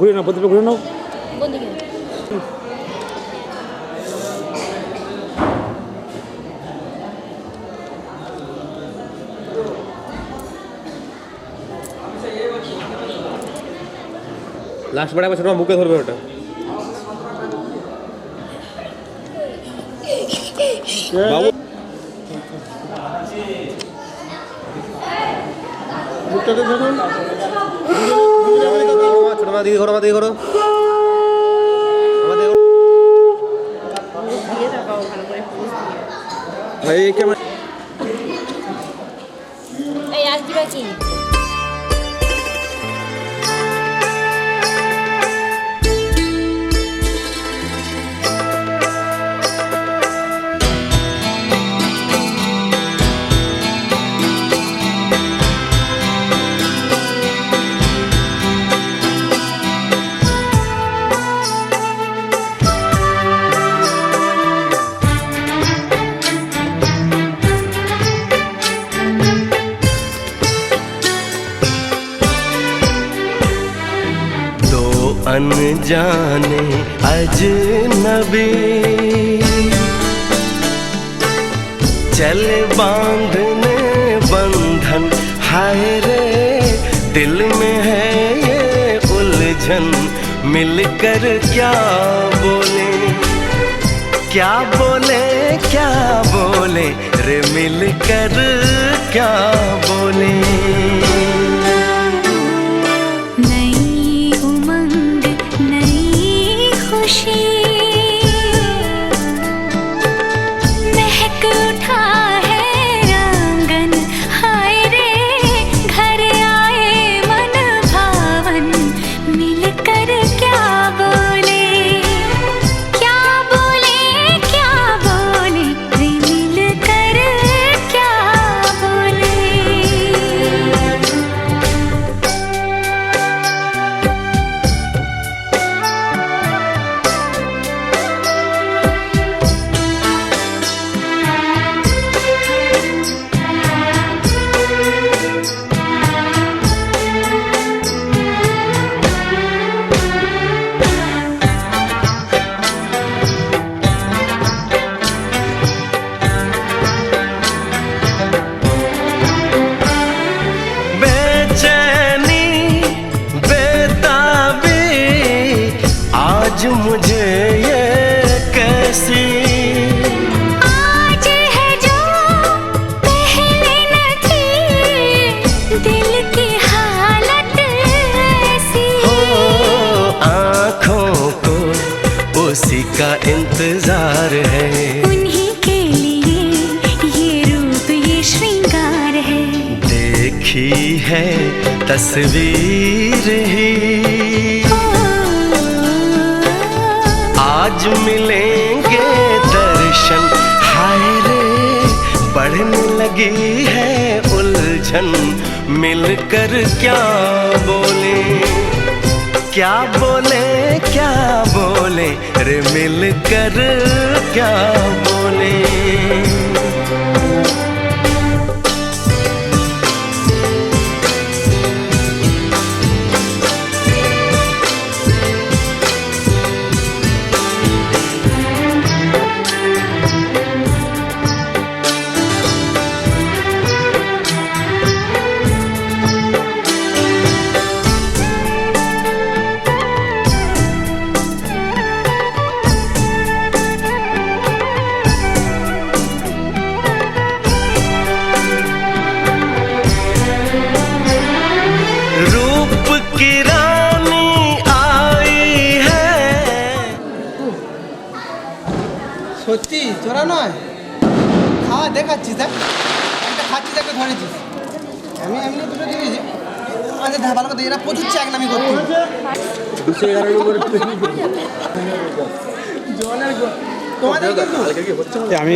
ঘুরে নাও, প্রদীপটা ঘুরে নাও। কোন দিকে? লাস্ট বার একবার ছোট মুখে ধরবে ওটা। বাবু মুখটাকে ধরুন। ছোট মা দিকে করো, মা দিকে করো। ভাই কেমন? এই আজ দিবা কি? अनजाने अजनबी चल बांधने बंधन, हाय रे दिल में है ये उलझन। मिलकर क्या बोले, क्या बोले, क्या बोले रे, मिलकर क्या बोले। आज मुझे ये कैसी आज है जो पहले न थी, दिल की हालत ऐसी हो, आँखों को उसी का इंतजार है। उन्हीं के लिए ये रूप ये श्रृंगार है। देखी है तस्वीर ही, आज मिलेंगे दर्शन, हाय रे बढ़ने लगी है उलझन। मिलकर क्या बोले, क्या बोले, क्या बोले रे, मिलकर क्या बोले। সত্যি তোরা নয় খাওয়া দেখাচ্ছিস, দেখ একটা খাচ্ছিস একটা ধরেছিস। আমি এমনি দুটো দিয়েছি আমাদের ভালো কথা, এরা প্রচুর চ্যাংনামি করতে তোমাদের আমি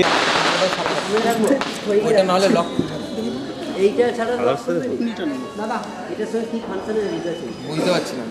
ওইটা নাহলে লক এইটা ছাড়া দাদা এটার সঙ্গে কি ফাংশনের আছে বুঝতে পারছি না।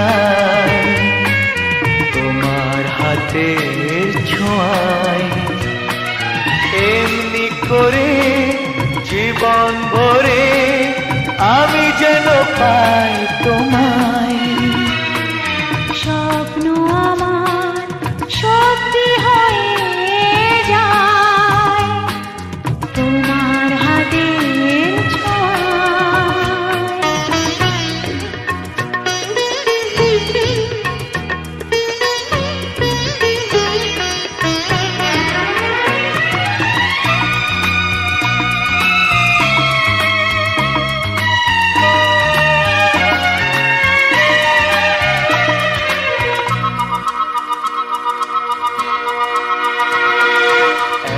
যায় তোমার হাতের ছোঁয়ায়। এমনি করে জীবন ভরে আমি যেন পাই তোমায়। স্বপ্ন আমার সত্যি হয়ে যায় তোমার হাতের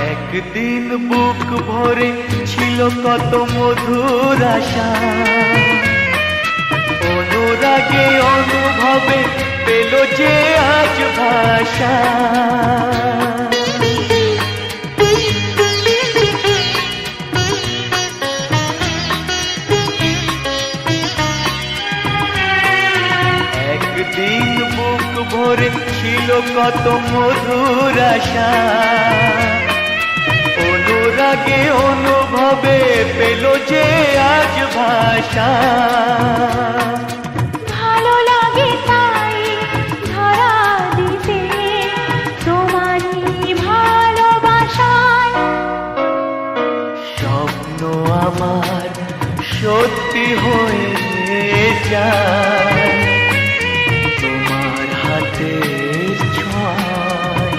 একদিন বুক ভরে ছিল কত মধুর আশা, অনুরাগে অনুভবে পেল যে আজ ভাষা। একদিন বুক ভরে ছিল কত মধুর আশা, অনুরাগে অনুভবে পেল যে আজ ভাষা। ভালো লাগে তাই ধরা দিতে তোমারই ভালোবাসায়। স্বপ্ন আমার সত্যি হয়ে যায় তোমার হাতের ছোঁয়ায়।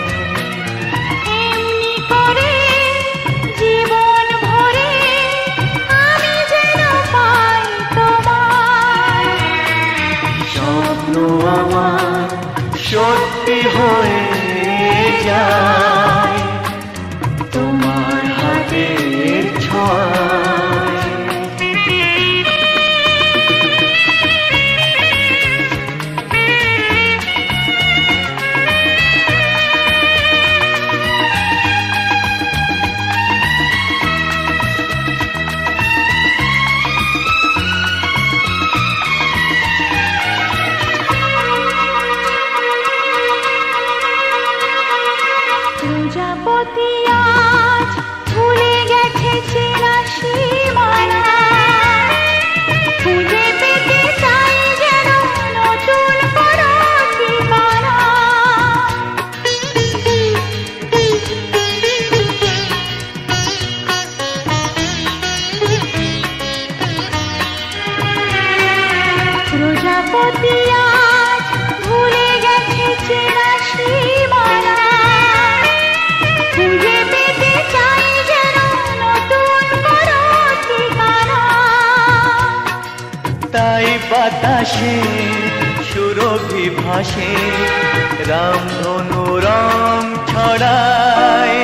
এমনি করে জীবন ভরে আমি যেন পাই তোমায়। স্বপ্ন আমার সত্যি হয়ে যায় তোমার হাতের ছোঁয়ায়। প্রজাপতি আজ ভুলে গেছে চেনা সীমানা, খুঁজে পেতে চাই যেন নতুন কোনো ঠিকানা। প্রজাপতি আজ ভুলে গেছে চেনা সীমানা, খুঁজে পেতে চাই যেন নতুন কোনো ঠিকানা। তাই বাতাসে সুরভি ভাসে রামধনু রং ছড়ায়।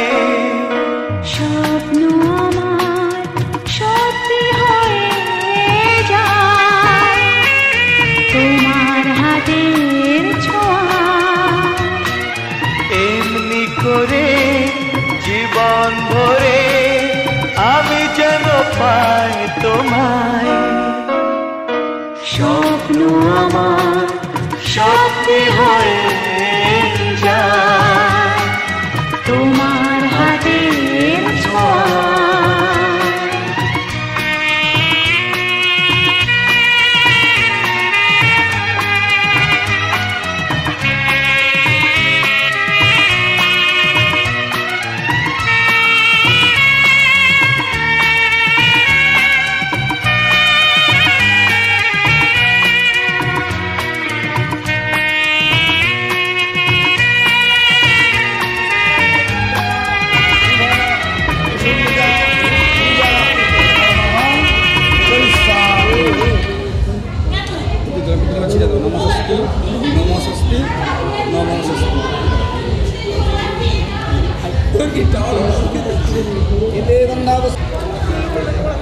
স্বপ্ন আমার সত্যি হয়ে যায় তোমার হাতের ছোঁয়ায়। এমনি করে জীবন ভরে আমি যেন পাই তোমায়। স্বপ্ন আমার সত্যি হয়ে যায় তোমার হাতের ছোঁয়ায়।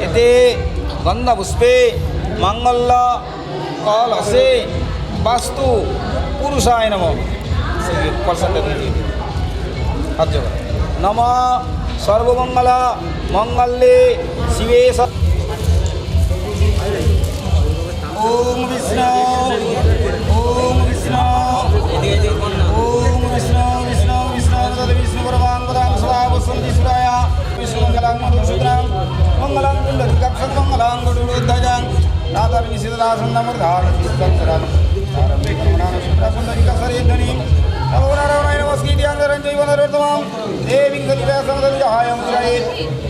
এতে গন্ধা পুষ্পে মঙ্গল কলসে বাস্তু পুরুষায় নম নম সর্বমঙ্গল মঙ্গলে শিবে ওম বিষ্ণু ওম ফলাঙ্গুরুদ্ধজং রাতার নিষিদ্ধদাসন্নমর্ধার চিত্তন্তরাম পুণ্ডরিকাসরেধ্বনি নমো নারায়ণায় নমস্কৃতি অন্তরঞ্জৈবনরোত্তমম দেবীং সতিব্যাসংসদিহায়ং ত্রয়েৎ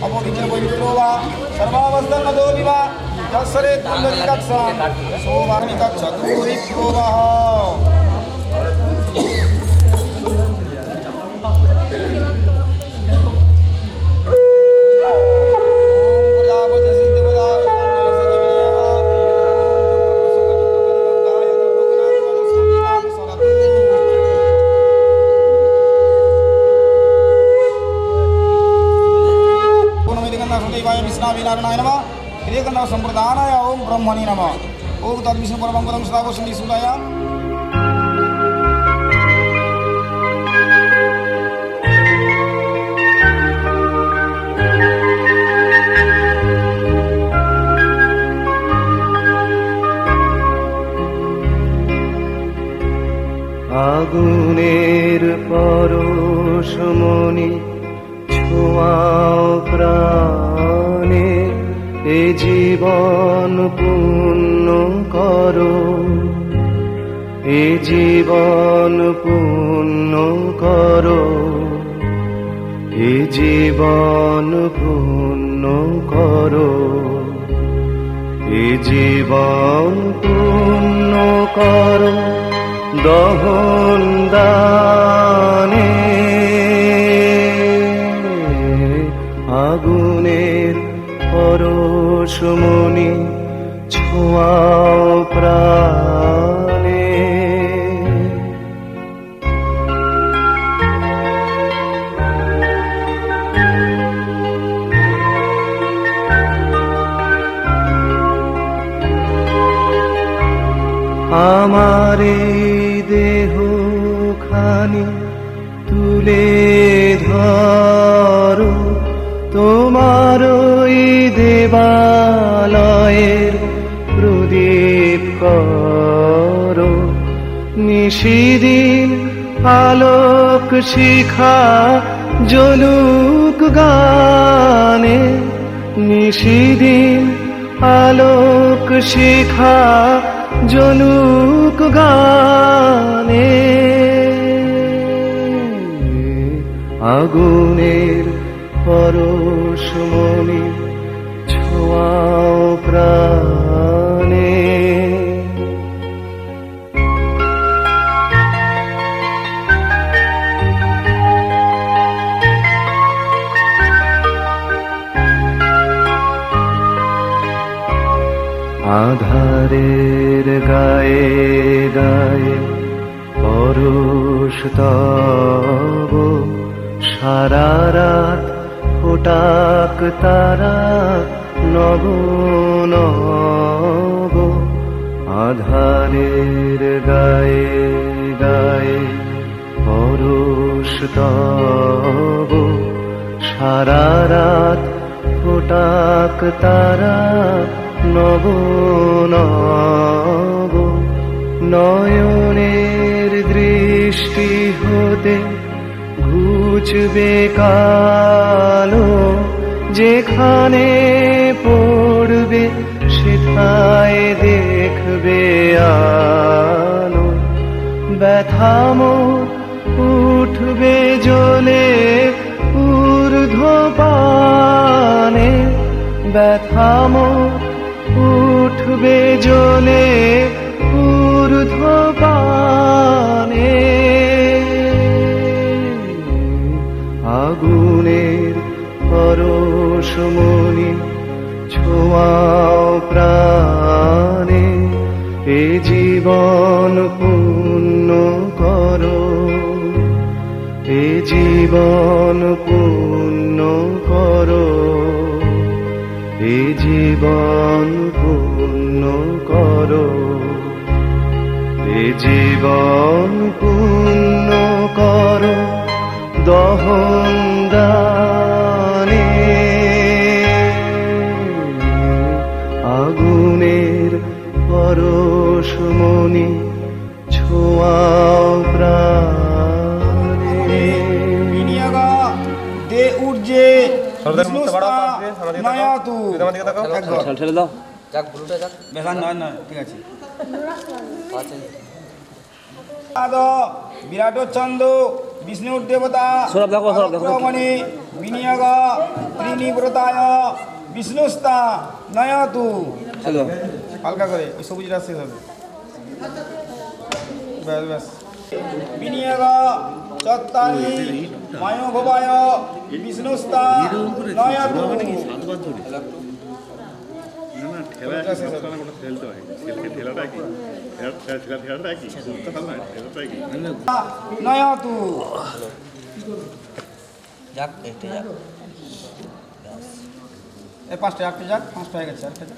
অপবিত্র পবিত্রো বা সর্বাবস্থান্নতো বিবা যৎসরেৎ পুণ্ডরিকাক্ষং সোমানিকাক্ষতু রিক্তো বাহ विष्णाविनारायणाय नमः क्रियकर्णव संप्रदानाय ओम ब्रह्मणे नमः ओम तद्विष्णु परमं पदं सदा वसन्ति सुदाय আগুনের পরশমণি ছোঁয়াও প্রাণে এ জীবন পূর্ণ করো এ জীবন পূর্ণ করো এ জীবন পূর্ণ করো এ জীবন পূর্ণ করো দহন দানে আগুনের পরশমণি ছোঁয়াও প্রাণে আমার এই দেহ খানি তুলে ধরো তোমার ওই দেবালয়ের প্রদীপ করো নিশিদিন আলোক শিখা জ্বলুক গানে নিশিদিন আলোক শিখা জ্বলুক গানে আগুনের পরশমণি ছোঁয়াও প্রাণে আধারের গায়ে গায়ে পরশ তব সারা রাত ফোটাক তারা নব নব আধারের গায়ে গায়ে পরশ তব সারা রাত ফোটাক তারা নব নব নয়নের দৃষ্টি হতে ঘুচবে কালো যেখানে পড়বে সেথায় দেখবে আলো ব্যথাম উঠবে জ্বলে ঊর্ধ্বপানে ব্যথাম উঠবে জ্বলে ঊর্ধ্বপানে আগুনের পরশমণি ছোঁয়াও প্রাণে এ জীবন পূর্ণ করো এ জীবন পূর্ণ করো এ জীবন পূর্ণ করো এ জীবন পূর্ণ করো দহন দানে আগুনের পরশমণি ছোঁয়াও প্রাণে বিনিয়োগা দে উর্জে সর্দার মুক্ত বাড়াও, নয়াতু একবার ঠেলে দাও বেসান নয় ঠিক আছে আদ বিরাট চন্দ্র বিষ্ণুর দেবতা সরব দেখো, সরব দেখো। মণি বিনিয়োগ ত্রিনিব্রতায় বিষ্ণুস্তা নয়াতু হ্যালো হালকা করে ওই সবুজটা শেষ হবে ব্যাস ব্যাস বিনিয়োগ চত্তানি মায়োভবায় বিষ্ণুস্তা নয়াতু ওইটা শেষ হবে। নয়াতু এই পাঁচটা আটটা যাক পাঁচটা হয়ে গেছে আটটা যাক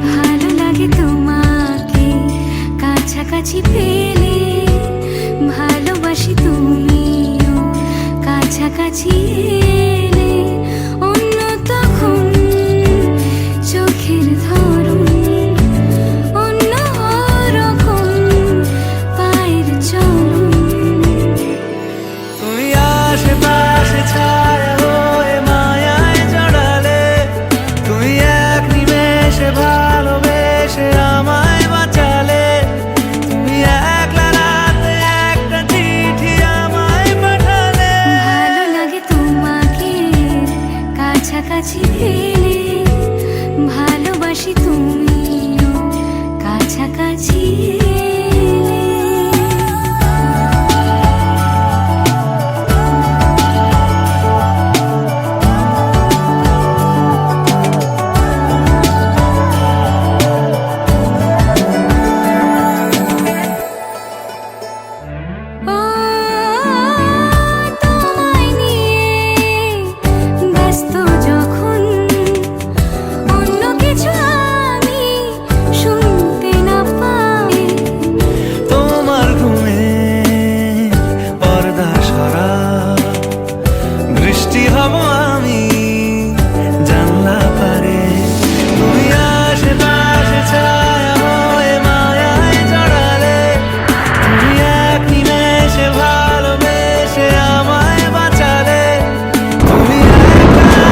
ভালো লাগে তোমাকে কাছাকাছি পেলে ভালোবাসি তুমিও কাছাকাছি এলে অন্য তখন চোখের ধরন অন্য রকম পায়ের চলন তুমি আশেপাশে ছায়া হয়ে মায়ায় জড়ালে তুমি এক নিমেষে ভালোবেসে আমায় বাঁচালে তুমি একলা রাতে একটা চিঠি আমায় পাঠালে ভালো লাগে তোমাকে কাছাকাছি পেলে ভালোবাসি তুমিও কাছাকাছি এলে ও তোমায় নিয়ে ব্যস্ত যখন অন্য কিছু আমি শুনতে না পাই তোমার ঘুমে পর্দা সরা বৃষ্টি হব আমি জানলা পারে তুমি আশেপাশে ছায়া হয়ে মায়ায় জড়ালে তুমি এক নিমেষে ভালোবেসে আমায় বাঁচালে তুমি একলা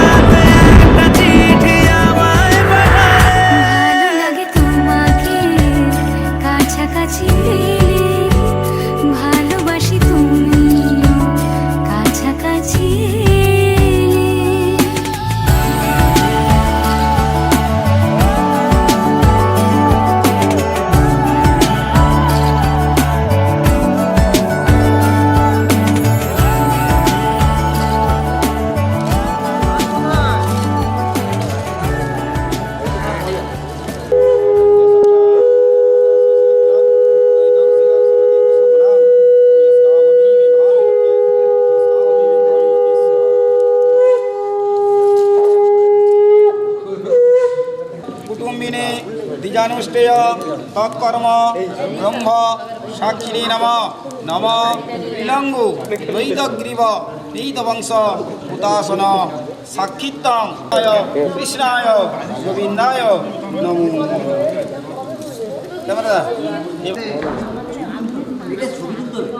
একটা চিঠি আমায় পাঠালে ভালো লাগে তোমাকে কাছাকাছি পেলে ভালোবাসি তুমিও কাছাকাছি এলে কুটুম্বিনী দ্বিজানুষ্ঠেয় তৎকর্ম ব্রহ্ম সাক্ষিণী নম নম ইলঙ্গু দ্বৈতগ্রীব নীতবংশ উদাসন সাক্ষিত্তং কৃষ্ণায় গোবিন্দায় নমো কেমন দাদা এটা ছবি তুলতে হবে